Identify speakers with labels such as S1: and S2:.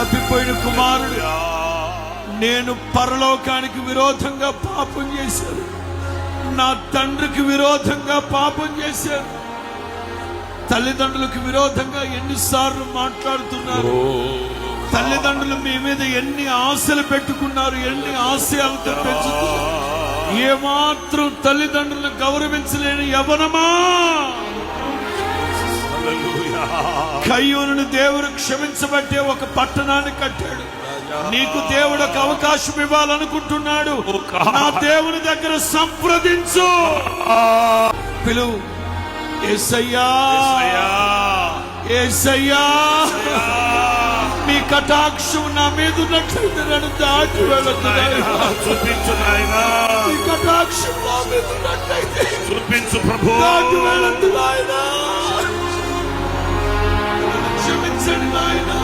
S1: తప్పిపోయిన కుమారుడు, నేను పరలోకానికి విరోధంగా పాపం చేశాను, నా తండ్రికి విరోధంగా పాపం చేశాను. తల్లిదండ్రులకు విరోధంగా ఎన్నిసార్లు మాట్లాడుతున్నారు. తల్లిదండ్రులు మీ మీద ఎన్ని ఆశలు పెట్టుకున్నారు, ఎన్ని ఆశయాలతో పెంచుతున్నారు. ఏమాత్రం తల్లిదండ్రులను గౌరవించలేని యవ్వనమా, కయ్యూరును దేవుడు క్షమించబట్టే ఒక పట్టణాన్ని కట్టాడు. నీకు దేవుడు ఒక అవకాశం ఇవ్వాలనుకుంటున్నాడు. నా దేవుని దగ్గర సంప్రదించు, పిలువు. యేసయ్యా, యేసయ్యా, మీ కటాక్షం నా మీద ఉన్నట్లయితే నన్ను దాటి వెళ్ళొద్దు.
S2: చూపించు నాయనా,
S1: మీ కటాక్షం నా మీద ఉన్నట్లయితే
S2: చూపించు ప్రభు,
S1: దాటి వెళ్ళొద్దు నాయనా. క్షమించండి నాయనా.